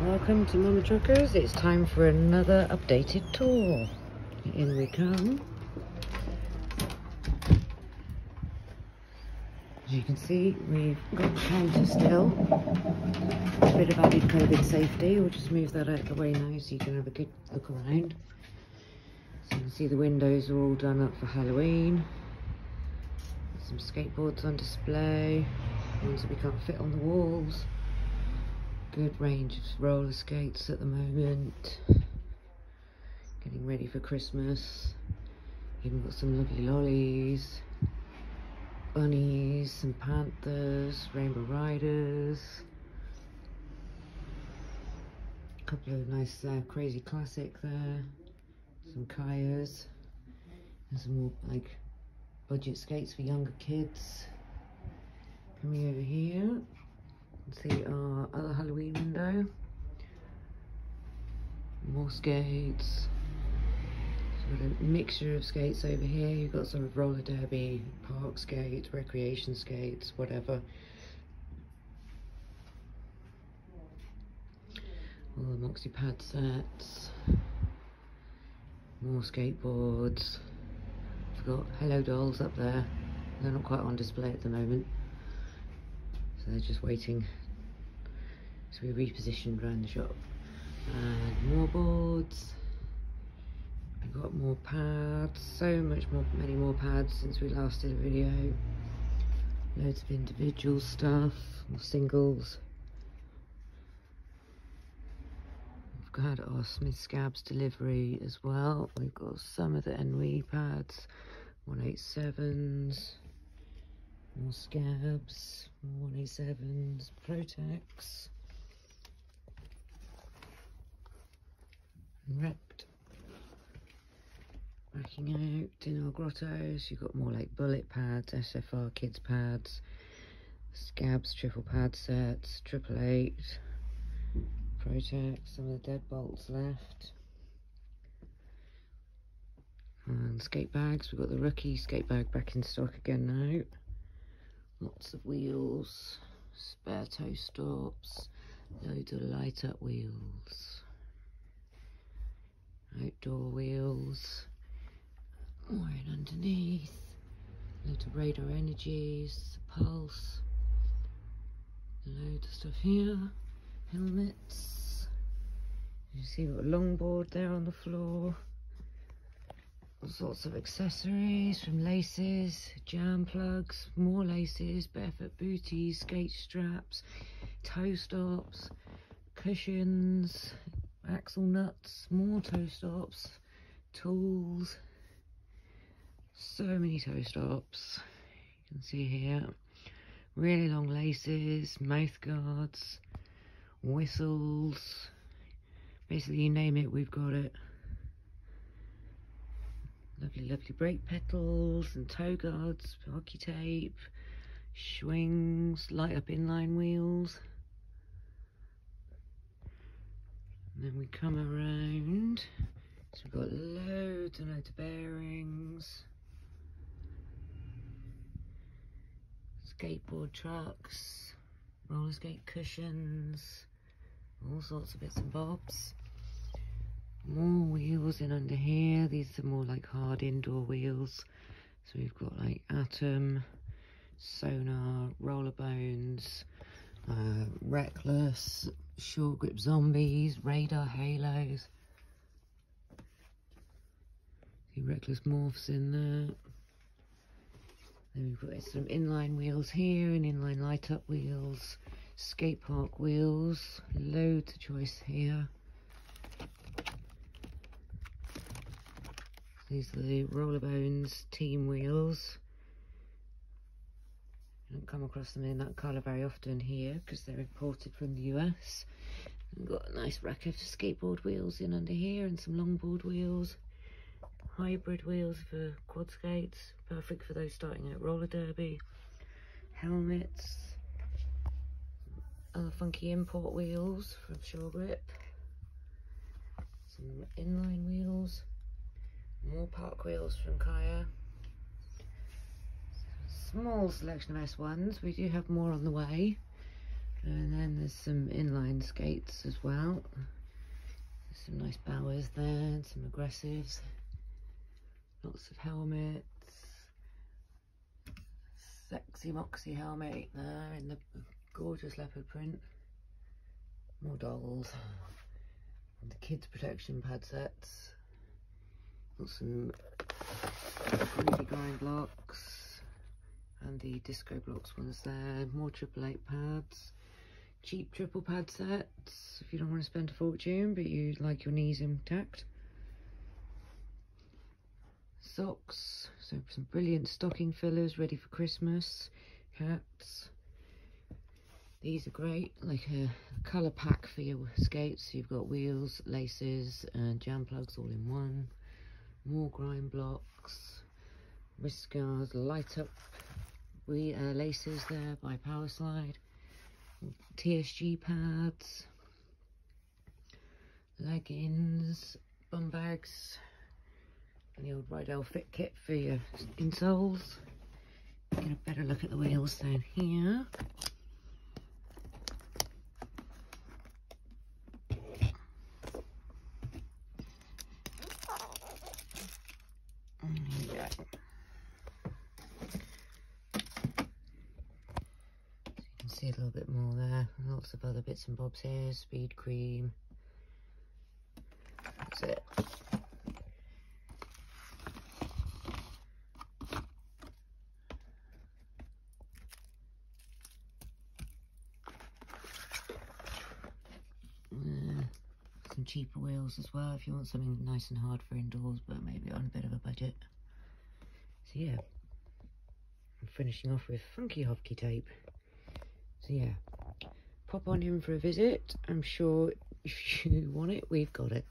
Welcome to Momma Truckers. It's time for another updated tour. In we come. As you can see, we've got the counter still. A bit of added COVID safety. We'll just move that out of the way now so you can have a good look around. So you can see the windows are all done up for Halloween. Some skateboards on display, ones that we can't fit on the walls. Good range of roller skates at the moment. Getting ready for Christmas. Even got some lovely lollies, bunnies, some panthers, rainbow riders. A couple of nice crazy classic there. Some kayaks and some more like budget skates for younger kids. Coming over here. See our other Halloween window. More skates. So we've got a mixture of skates over here. You've got sort of roller derby, park skates, recreation skates, whatever. All the Moxie pad sets. More skateboards. We've got Hello Dolls up there. They're not quite on display at the moment. So they're just waiting to be repositioned around the shop. And more boards. We've got more pads, many more pads since we last did a video. Loads of individual stuff, more singles. We've got our Smith Scabs delivery as well. We've got some of the NWE pads, 187s. More Scabs, more 187s, Protex, and Wrecked. Backing out in our grottos, you've got more like bullet pads, SFR kids pads, Scabs triple pad sets, 888, Protex, some of the deadbolts left. And skate bags, we've got the Rookie skate bag back in stock again now. Lots of wheels, spare toe stops, loads of light up wheels, outdoor wheels, more in underneath, loads of Radar Energies, Pulse, loads of stuff here, helmets. You see we've got a longboard there on the floor. All sorts of accessories, from laces, jam plugs, more laces, barefoot booties, skate straps, toe stops, cushions, axle nuts, more toe stops, tools, so many toe stops. You can see here, really long laces, mouth guards, whistles, basically you name it, we've got it. Lovely, lovely brake pedals and toe guards, hockey tape, swings, light up inline wheels. And then we come around, so we've got loads and loads of bearings, skateboard trucks, roller skate cushions, all sorts of bits and bobs. More wheels in under here. These are more like hard indoor wheels. So we've got like Atom, Sonar, Roller Bones, Reckless, Short Grip Zombies, Radar Halos. See Reckless Morphs in there. Then we've got some inline wheels here and inline light up wheels, skate park wheels, loads of choice here. These are the Roller Bones team wheels. I don't come across them in that colour very often here because they're imported from the US. We've got a nice rack of skateboard wheels in under here and some longboard wheels. Hybrid wheels for quad skates, perfect for those starting out roller derby. Helmets. Other funky import wheels from Shore Grip. Some inline wheels. More park wheels from Kaya. Small selection of S1s. We do have more on the way. And then there's some inline skates as well. There's some nice bowers there and some aggressives. Lots of helmets. Sexy Moxie helmet there in the gorgeous leopard print. More dolls. And the kids protection pad sets. Got some greedy grind blocks. And the disco blocks ones there. More 888 pads. Cheap triple pad sets if you don't want to spend a fortune but you like your knees intact. Socks, so some brilliant stocking fillers ready for Christmas. Hats. These are great, like a colour pack for your skates. So you've got wheels, laces and jam plugs all in one. More grind blocks, wrist scars, light up laces there by Power Slide. TSG pads, leggings, bum bags, and the old Rydell Fit kit for your insoles. Get a better look at the wheels down here. See a little bit more there, lots of other bits and bobs here, speed cream, that's it. Some cheaper wheels as well if you want something nice and hard for indoors but maybe on a bit of a budget. So yeah, I'm finishing off with funky hotkey tape. So yeah, pop on in for a visit. I'm sure if you want it, we've got it.